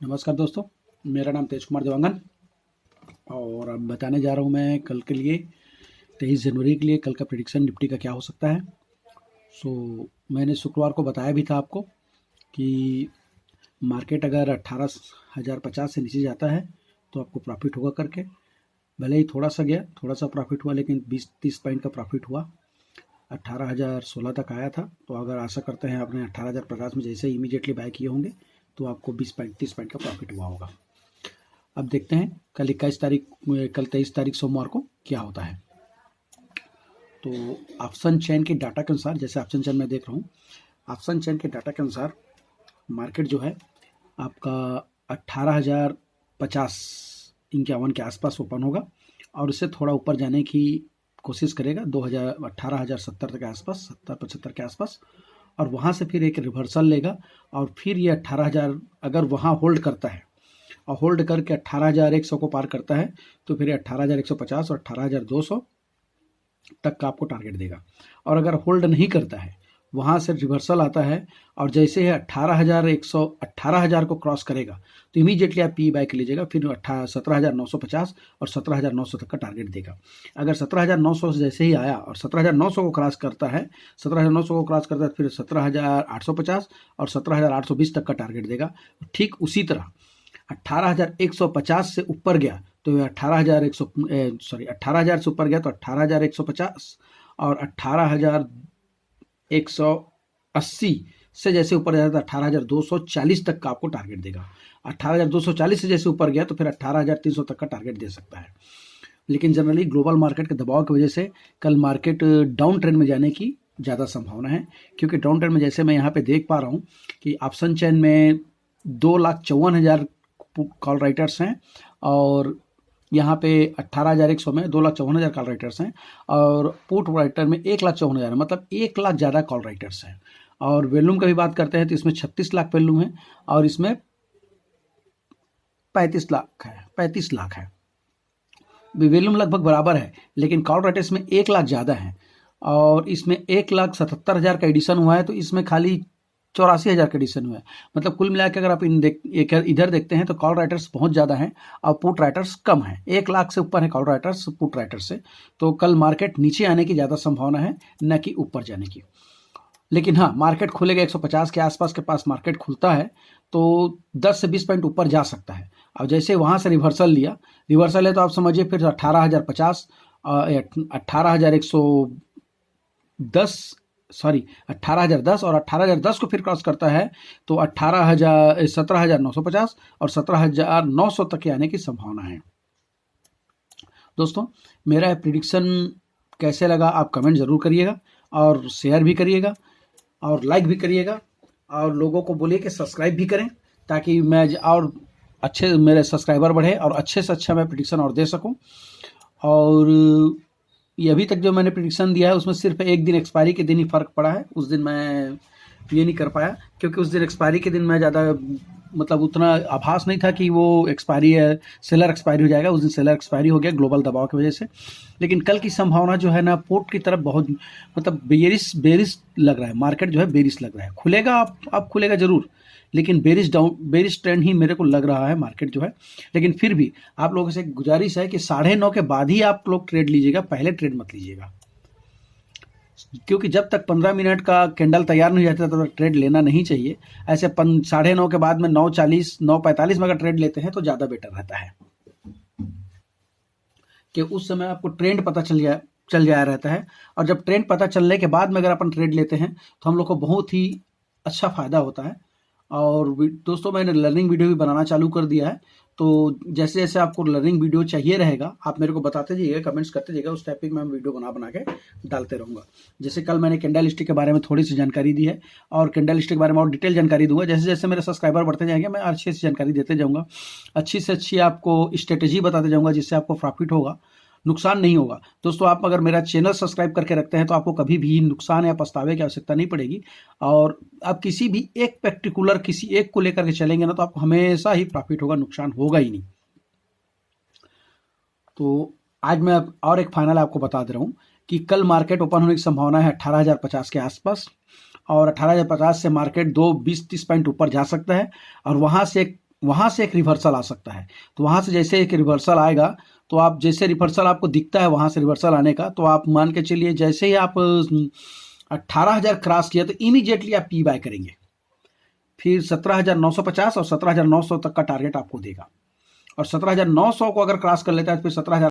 नमस्कार दोस्तों, मेरा नाम तेज कुमार देवांगन और अब बताने जा रहा हूँ मैं कल के लिए 23 जनवरी के लिए कल का प्रेडिक्शन निफ्टी का क्या हो सकता है। मैंने शुक्रवार को बताया भी था आपको कि मार्केट अगर 18,050 से नीचे जाता है तो आपको प्रॉफिट होगा करके। भले ही थोड़ा सा गया, थोड़ा सा प्रॉफिट हुआ, लेकिन 20-30 पॉइंट का प्रॉफिट हुआ। 18,016 तक आया था। तो अगर आशा करते हैं आपने 18,050 में जैसे इमीडिएटली बाय किए होंगे तो आपको 20-30 पॉइंट का प्रॉफिट हुआ होगा। अब देखते हैं कल 23 तारीख सोमवार को क्या होता है। तो ऑप्शन चेन के डाटा के अनुसार, जैसे ऑप्शन चेन में देख रहा हूँ, ऑप्शन चेन के डाटा के अनुसार मार्केट जो है आपका 18,050-51 के आसपास ओपन होगा और इससे थोड़ा ऊपर जाने की कोशिश करेगा 18,070 के आसपास, 70-75 के आसपास, और वहाँ से फिर एक रिवर्सल लेगा और फिर ये 18,000 अगर वहाँ होल्ड करता है और होल्ड करके 18,100 को पार करता है तो फिर 18,150 और 18,200 तक का आपको टारगेट देगा। और अगर होल्ड नहीं करता है, वहाँ से रिवर्सल आता है और जैसे ही 18,000 को क्रॉस करेगा तो इमीडिएटली आप पी बाय कर लीजिएगा। फिर 17,950 और 17,900 तक का टारगेट देगा। अगर 17,900 से जैसे ही आया और 17,900 को क्रॉस करता है, 17,900 को क्रॉस करता है, फिर 17,850 और 17,820 तक का टारगेट देगा। ठीक उसी तरह 18,150 से ऊपर गया तो 18,000 से ऊपर गया तो 18,150 और 18,180 से जैसे ऊपर जाता है 18,240 तक का आपको टारगेट देगा। 18,240 से जैसे ऊपर गया तो फिर 18,300 तक का टारगेट दे सकता है। लेकिन जनरली ग्लोबल मार्केट के दबाव की वजह से कल मार्केट डाउन ट्रेंड में जाने की ज़्यादा संभावना है, क्योंकि डाउन ट्रेंड में जैसे मैं यहाँ पे देख पा रहा हूँ कि ऑप्शन चेन में 2,54,000 कॉल राइटर्स हैं और यहाँ पे 18,100 में 2,54,000 कॉल राइटर्स हैं और पुट राइटर में 1,54,000, मतलब 1 लाख ज़्यादा कॉल राइटर्स हैं। और वॉल्यूम का भी बात करते हैं तो इसमें 36 लाख वॉल्यूम है और इसमें 35 लाख है। वॉल्यूम लगभग बराबर है, लेकिन कॉल राइटर्स में 1 लाख ज़्यादा है और इसमें 1,77,000 का एडिशन हुआ है, तो इसमें खाली 84,000 का एडिशन हुआ है। मतलब कुल मिला के अगर आप इधर देखते हैं तो कॉल राइटर्स बहुत ज़्यादा हैं और पुट राइटर्स कम हैं। 1 लाख से ऊपर है कॉल राइटर्स पुट राइटर्स से। तो कल मार्केट नीचे आने की ज़्यादा संभावना है, न कि ऊपर जाने की। लेकिन हाँ, मार्केट खुलेगा 150 के आसपास के पास मार्केट खुलता है तो 10 से 20 पॉइंट ऊपर जा सकता है। और जैसे वहाँ से रिवर्सल है तो आप समझिए फिर 18,050 18,010 और 18,010 को फिर क्रॉस करता है तो 17,950 और 17,900 तक आने की संभावना है। दोस्तों, मेरा प्रिडिक्शन कैसे लगा आप कमेंट ज़रूर करिएगा और शेयर भी करिएगा और लाइक भी करिएगा और लोगों को बोलिए कि सब्सक्राइब भी करें, ताकि मैं और अच्छे मेरे सब्सक्राइबर बढ़े और अच्छे से अच्छा मैं प्रिडिक्शन और दे सकूं। और ये अभी तक जो मैंने प्रिडिक्शन दिया है उसमें सिर्फ एक दिन एक्सपायरी के दिन ही फ़र्क पड़ा है। उस दिन मैं ये नहीं कर पाया क्योंकि उस दिन एक्सपायरी के दिन मैं ज़्यादा मतलब उतना आभास नहीं था कि वो एक्सपायरी है, सेलर एक्सपायरी हो जाएगा। उस दिन सेलर एक्सपायरी हो गया ग्लोबल दबाव की वजह से। लेकिन कल की संभावना जो है ना, पोर्ट की तरफ बहुत मतलब बेरिश लग रहा है। मार्केट जो है बेरिश लग रहा है। खुलेगा, अब खुलेगा जरूर, लेकिन बेरिश ट्रेंड ही मेरे को लग रहा है मार्केट जो है। लेकिन फिर भी आप लोगों से गुजारिश है कि 9:30 के बाद ही आप लोग ट्रेड लीजिएगा, पहले ट्रेड मत लीजिएगा, क्योंकि जब तक 15 मिनट का कैंडल तैयार नहीं जाता तब तक ट्रेड लेना नहीं चाहिए। ऐसे 9:30 के बाद में 9:40 9:45 में अगर ट्रेड लेते हैं तो ज़्यादा बेटर रहता है कि उस समय आपको ट्रेंड पता चल जाया रहता है। और जब ट्रेंड पता चलने के बाद में अगर अपन ट्रेड लेते हैं तो हम लोग को बहुत ही अच्छा फ़ायदा होता है। और दोस्तों, मैंने लर्निंग वीडियो भी बनाना चालू कर दिया है, तो जैसे जैसे आपको लर्निंग वीडियो चाहिए रहेगा आप मेरे को बताते जाइएगा, कमेंट्स करते जाइएगा, उस टॉपिक में मैं वीडियो बना के डालते रहूँगा। जैसे कल मैंने कैंडल स्टिक के बारे में थोड़ी सी जानकारी दी है और कैंडल स्टिक के बारे में और डिटेल जानकारी दूंगा। जैसे जैसे मेरे सब्सक्राइबर बढ़ते जाएंगे मैं अच्छी सी जानकारी देते जाऊँगा, अच्छी से अच्छी आपको स्ट्रेटेजी बताते जाऊँगा, जिससे आपको प्रॉफिट होगा, नुकसान नहीं होगा। दोस्तों, आप अगर मेरा चैनल सब्सक्राइब करके रखते हैं तो आपको कभी भी नुकसान या पछतावे की आवश्यकता नहीं पड़ेगी। और आप किसी भी एक पर्टिकुलर किसी एक को लेकर के चलेंगे ना तो आपको हमेशा ही प्रॉफिट होगा, नुकसान होगा ही नहीं। तो आज मैं और एक फाइनल आपको बता दे रहा हूँ कि कल मार्केट ओपन होने की संभावना है 18,050 के आसपास और 18,050 से मार्केट 20-30 पॉइंट ऊपर जा सकता है और वहाँ से एक वहाँ से एक रिवर्सल आ सकता है। तो वहाँ से जैसे एक रिवर्सल आएगा, तो आप जैसे रिवर्सल आपको दिखता है वहाँ से रिवर्सल आने का, तो आप मान के चलिए जैसे ही आप 18,000 क्रॉस किया तो इमीडिएटली आप पी बाय करेंगे। फिर 17,950 और 17,900 तक का टारगेट आपको देगा, और 17,900 को अगर क्रॉस कर लेता है तो फिर 17,000